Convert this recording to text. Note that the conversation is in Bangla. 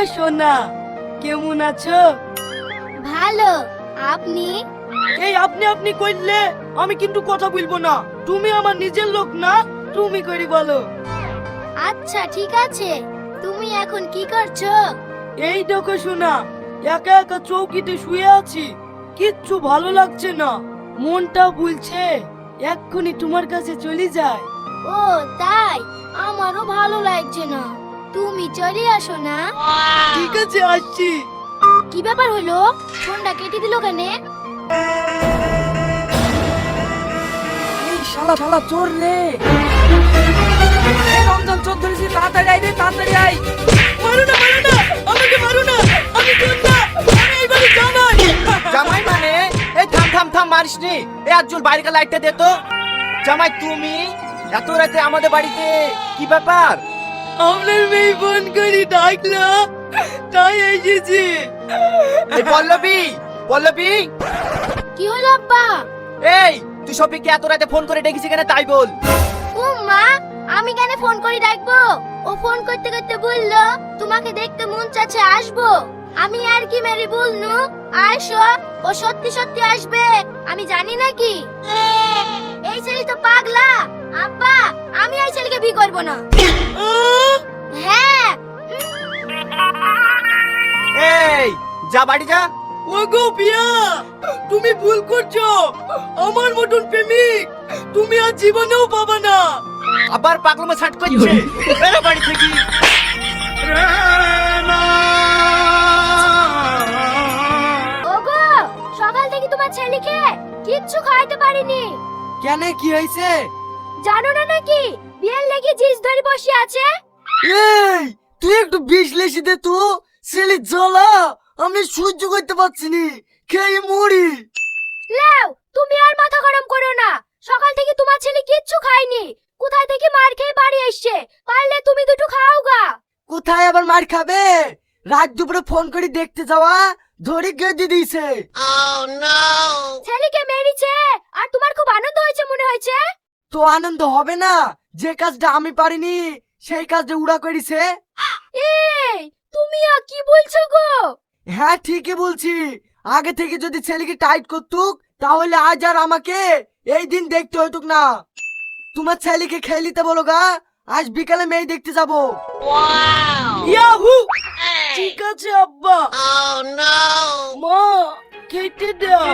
আমার সোনা, কেমন আছো? ভালো। আপনি? এই আপনি আপনি কইলে আমি কিন্তু কথা বলবো না। তুমি আমার নিজের লোক না, তুমি করি বলো। আচ্ছা ঠিক আছে। তুমি এখন কি করছো? এই দেখো সোনা, একা একা চৌকিতে শুয়ে আছি, কিচ্ছু ভালো লাগছে না। মনটা বলছে এক্ষুনি তোমার কাছে চলে যায়। ও তাই? আমারও ভালো লাগছে না। তুমি চলে আসো না। ঠিক আছে, আসছি। কি ব্যাপার হলো? ফোনটা কেটে দিল কেন? এই শালা শালা চোর রে! এই রমজান চোর ধরেছি, তাড়াতাড়ি আয় রে, তাড়াতাড়ি আয়! মারো না, মারো না, আমাকে মারো না, আমি চোর না, আমি এই বাড়ির জামাই। জামাই মানে? এই থাম থাম থাম, মারিস নি। এই আজুল বাড়ির লাইটটা দে তো। জামাই তুমি এত রাতে আমাদের বাড়িতে, কি ব্যাপার? আপনার মেয়ে ফোন করি ডাকলো, তাই এসেছি। এই পল্লবী, পল্লবী, কি হলো আব্বা? এই তুই সফিককে এত রাতে ফোন করে ডেকেছি কেন তাই বল। ও মা, আমি কেন ফোন করে ডাকবো? ও ফোন করতে করতে বললো তোমাকে দেখতে মন চাচ্ছে, আসবো। আমি আর কি মেরি বলনু আইসো। ও সত্যি সত্যি আসবে আমি জানি নাকি? এই ছেলে তো পাগলা। আব্বা, আমি এই ছেলেকে বিয়ে করব না। হ্যাঁ। এই যা বাড়ি যা। ওগো পিয়া, তুমি ভুল করছো। আমার মতন প্রেমিক তুমি আর জীবনেও পাবা না। আবার পাগলমে ছাট করছে, বেরো বাড়ি থেকে। ওগো, সকাল থেকে তোমার ছেলেকে কিচ্ছু খাইতে পারিনি। কেন, কি হয়েছে? জানো না নাকি বিয়ের লেগে জিস ধরে বসে আছে? এই তুই একটু বিষ লেসি দে তো, ছেলে জ্বালা আমি সহ্য করতে পারছি নি, খেয়ে মরি। লেও, তুমি আর মাথা গরম করো না। সকাল থেকে তোমার ছেলে কিচ্ছু খায়নি। কোথায় থেকে মার খেয়ে বাড়ি এসছে। পারলে তুমি দুটো খাও গা। কোথায় আবার মার খাবে? রাত দুপুরে ফোন করে দেখতে যাওয়া, ধরে গেঁদে দিয়েছে। ছেলেকে মেরেছে আর তোমার খুব আনন্দ হয়েছে মনে হয়েছে। তো আনন্দ হবে না? যে কাজটা আমি পারিনি সেই কাজটা উড়া করেছে। এই তুমি আর কি বলছো গো? হ্যাঁ ঠিকই বলছি। আগে থেকে যদি ছেলেকে টাইট করতুক তাহলে আজ আর আমাকে এই দিন দেখতে হইতুক না। তোমার ছেলেকে খেয়ে নিতে বলো গা, আজ বিকালে মেয়ে দেখতে যাবো। ইয়াহু! ঠিক আছে আব্বা। মা, খেতে দাও।